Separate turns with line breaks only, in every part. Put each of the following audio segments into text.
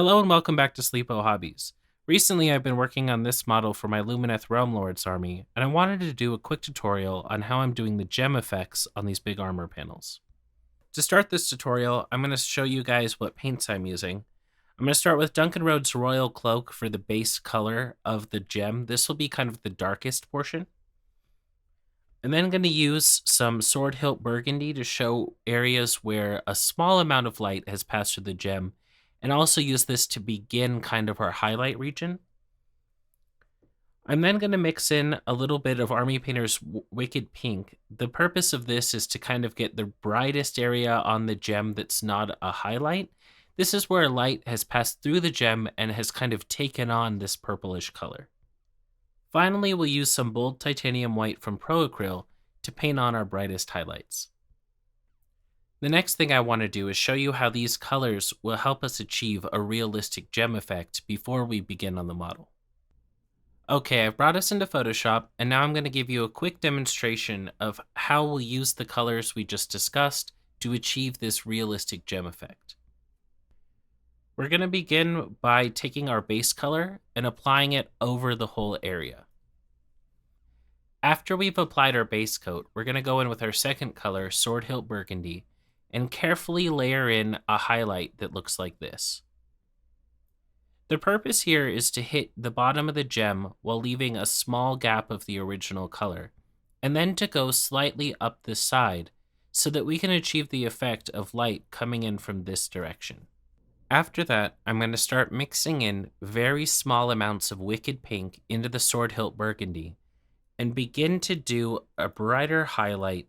Hello and welcome back to Sleepo Hobbies. Recently I've been working on this model for my Lumineth Realm Lords army, and I wanted to do a quick tutorial on how I'm doing the gem effects on these big armor panels. To start this tutorial, I'm going to show you guys what paints I'm using. I'm going to start with Duncan Rhodes Royal Cloak for the base color of the gem. This will be kind of the darkest portion. I'm then going to use some Sword Hilt Burgundy to show areas where a small amount of light has passed through the gem, and also use this to begin kind of our highlight region. I'm then going to mix in a little bit of Army Painter's Wicked Pink. The purpose of this is to kind of get the brightest area on the gem that's not a highlight. This is where light has passed through the gem and has kind of taken on this purplish color. Finally, we'll use some bold titanium white from Proacryl to paint on our brightest highlights. The next thing I want to do is show you how these colors will help us achieve a realistic gem effect before we begin on the model. Okay, I've brought us into Photoshop, and now I'm going to give you a quick demonstration of how we'll use the colors we just discussed to achieve this realistic gem effect. We're going to begin by taking our base color and applying it over the whole area. After we've applied our base coat, we're going to go in with our second color, Sword Hilt Burgundy, and carefully layer in a highlight that looks like this. The purpose here is to hit the bottom of the gem while leaving a small gap of the original color, and then to go slightly up the side so that we can achieve the effect of light coming in from this direction. After that, I'm going to start mixing in very small amounts of Wicked Pink into the Sword Hilt Burgundy and begin to do a brighter highlight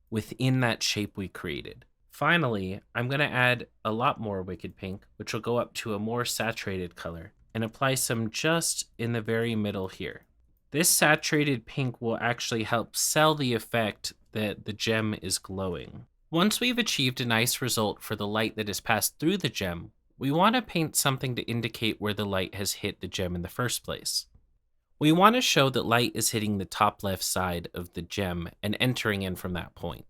within that shape we created. Finally, I'm going to add a lot more Wicked Pink, which will go up to a more saturated color, and apply some just in the very middle here. This saturated pink will actually help sell the effect that the gem is glowing. Once we've achieved a nice result for the light that has passed through the gem, we want to paint something to indicate where the light has hit the gem in the first place. We want to show that light is hitting the top left side of the gem and entering in from that point.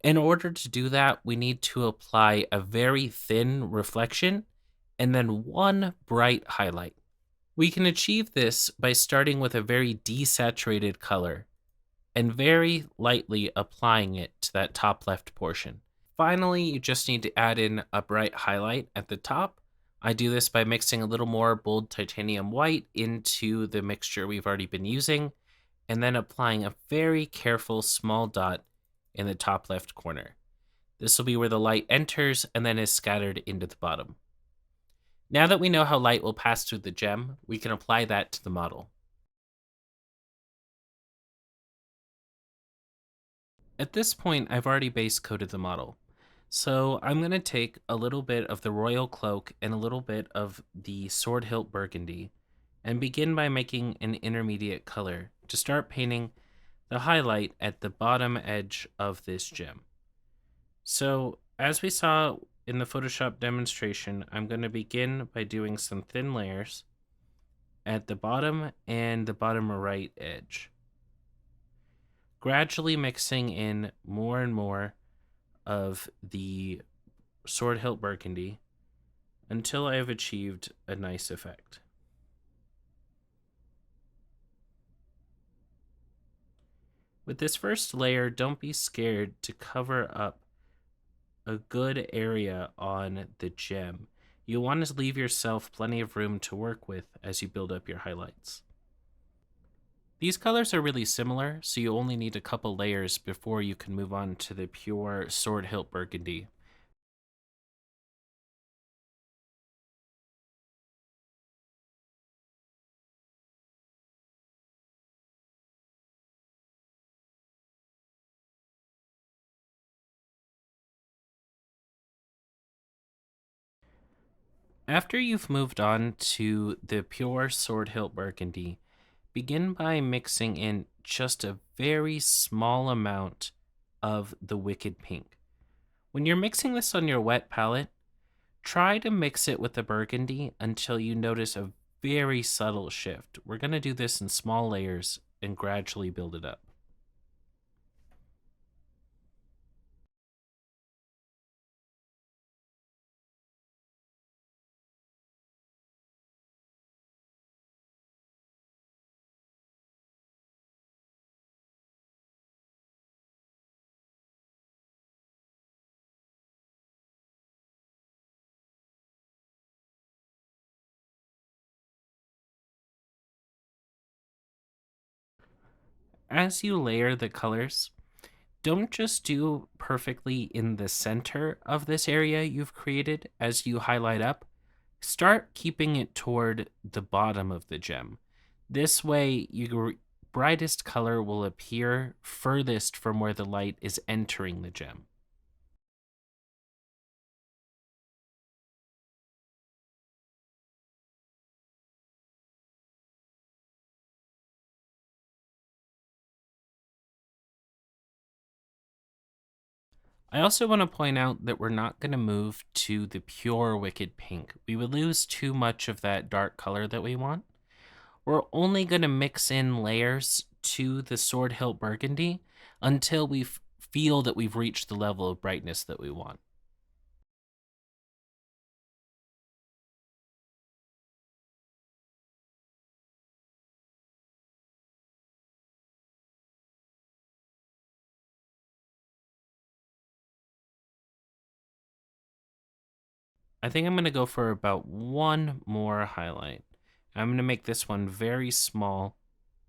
In order to do that, we need to apply a very thin reflection and then one bright highlight. We can achieve this by starting with a very desaturated color and very lightly applying it to that top left portion. Finally, you just need to add in a bright highlight at the top. I do this by mixing a little more bold titanium white into the mixture we've already been using, and then applying a very careful small dot in the top left corner. This will be where the light enters and then is scattered into the bottom. Now that we know how light will pass through the gem, we can apply that to the model. At this point, I've already base coated the model. So I'm going to take a little bit of the Royal Cloak and a little bit of the Sword Hilt Burgundy and begin by making an intermediate color to start painting the highlight at the bottom edge of this gem. So as we saw in the Photoshop demonstration, I'm going to begin by doing some thin layers at the bottom and the bottom right edge, gradually mixing in more and more of the Sword Hilt Burgundy until I have achieved a nice effect. With this first layer, don't be scared to cover up a good area on the gem. You'll want to leave yourself plenty of room to work with as you build up your highlights. These colors are really similar, so you only need a couple layers before you can move on to the pure Sword Hilt Burgundy. After you've moved on to the pure Sword Hilt Burgundy, begin by mixing in just a very small amount of the Wicked Pink. When you're mixing this on your wet palette, try to mix it with the burgundy until you notice a very subtle shift. We're going to do this in small layers and gradually build it up. as you layer the colors, don't just do perfectly in the center of this area you've created as you highlight up. Start keeping it toward the bottom of the gem. This way, your brightest color will appear furthest from where the light is entering the gem. I also want to point out that we're not going to move to the pure wicked pink. We would lose too much of that dark color that we want. We're only going to mix in layers to the sword hilt burgundy until we feel that we've reached the level of brightness that we want. I think I'm going to go for about one more highlight. I'm going to make this one very small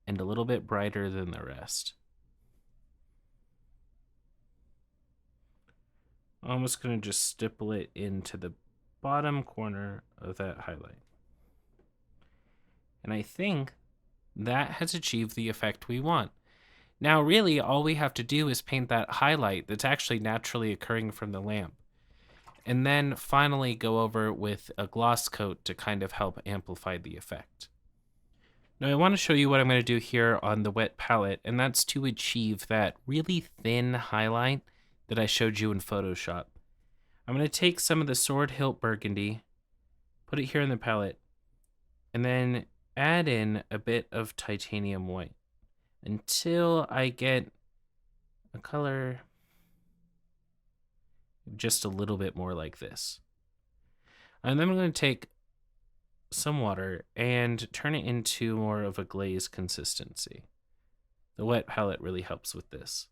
and a little bit brighter than the rest. I'm just going to just stipple it into the bottom corner of that highlight. And I think that has achieved the effect we want. Now, really, all we have to do is paint that highlight that's actually naturally occurring from the lamp. And then finally go over with a gloss coat to kind of help amplify the effect. Now I want to show you what I'm going to do here on the wet palette, and that's to achieve that really thin highlight that I showed you in Photoshop. I'm going to take some of the Sword Hilt Burgundy, put it here in the palette, and then add in a bit of titanium white until I get a color just a little bit more like this. And then I'm going to take some water and turn it into more of a glaze consistency. The wet palette really helps with this.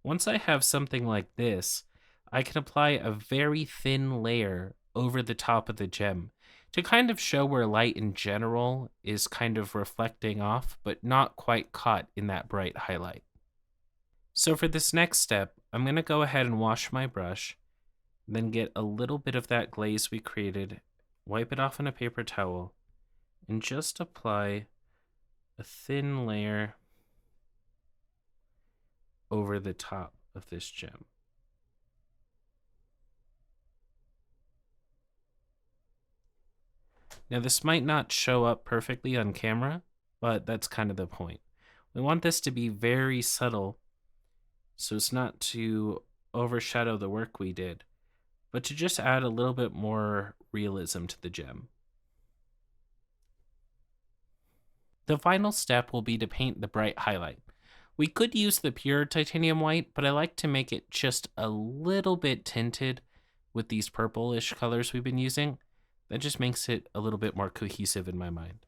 Once I have something like this, I can apply a very thin layer over the top of the gem to kind of show where light in general is kind of reflecting off, but not quite caught in that bright highlight. So for this next step, I'm going to go ahead and wash my brush, then get a little bit of that glaze we created, wipe it off on a paper towel, and just apply a thin layer over the top of this gem. Now this might not show up perfectly on camera, but that's kind of the point. We want this to be very subtle so it's not to overshadow the work we did, but to just add a little bit more realism to the gem. The final step will be to paint the bright highlight. We could use the pure titanium white, but I like to make it just a little bit tinted with these purplish colors we've been using. That just makes it a little bit more cohesive in my mind.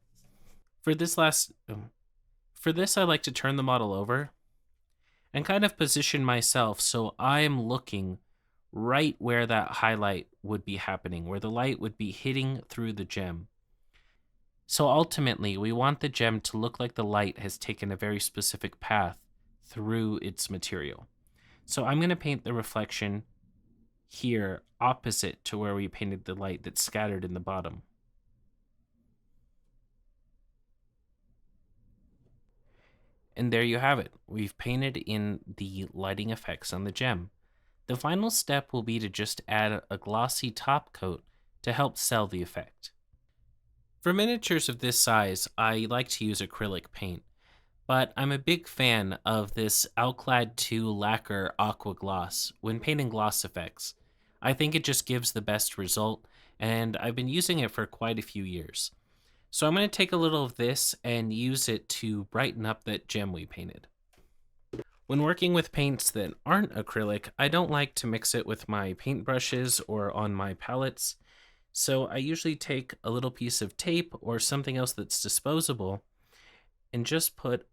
For this, I like to turn the model over and kind of position myself so I'm looking right where that highlight would be happening, where the light would be hitting through the gem. So ultimately, we want the gem to look like the light has taken a very specific path through its material. So I'm going to paint the reflection here opposite to where we painted the light that's scattered in the bottom. And there you have it. We've painted in the lighting effects on the gem. The final step will be to just add a glossy top coat to help sell the effect. For miniatures of this size, I like to use acrylic paint, but I'm a big fan of this Alclad 2 Lacquer Aqua Gloss when painting gloss effects. I think it just gives the best result, and I've been using it for quite a few years. So I'm going to take a little of this and use it to brighten up that gem we painted. When working with paints that aren't acrylic, I don't like to mix it with my paintbrushes or on my palettes. So I usually take a little piece of tape or something else that's disposable and just put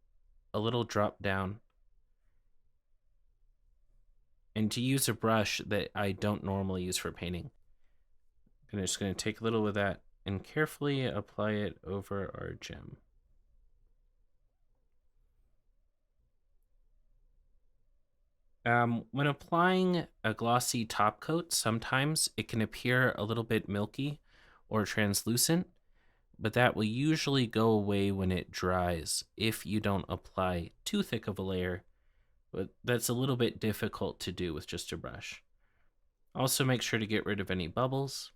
a little drop down. And to use a brush that I don't normally use for painting, I'm just going to take a little of that and carefully apply it over our gem. When applying a glossy top coat, sometimes it can appear a little bit milky or translucent, but that will usually go away when it dries if you don't apply too thick of a layer, but that's a little bit difficult to do with just a brush. Also, make sure to get rid of any bubbles.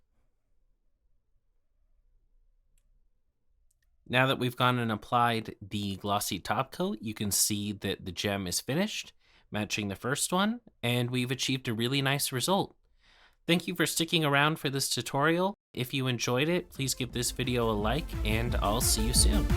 Now that we've gone and applied the glossy top coat, you can see that the gem is finished, matching the first one, and we've achieved a really nice result. Thank you for sticking around for this tutorial. If you enjoyed it, please give this video a like, and I'll see you soon.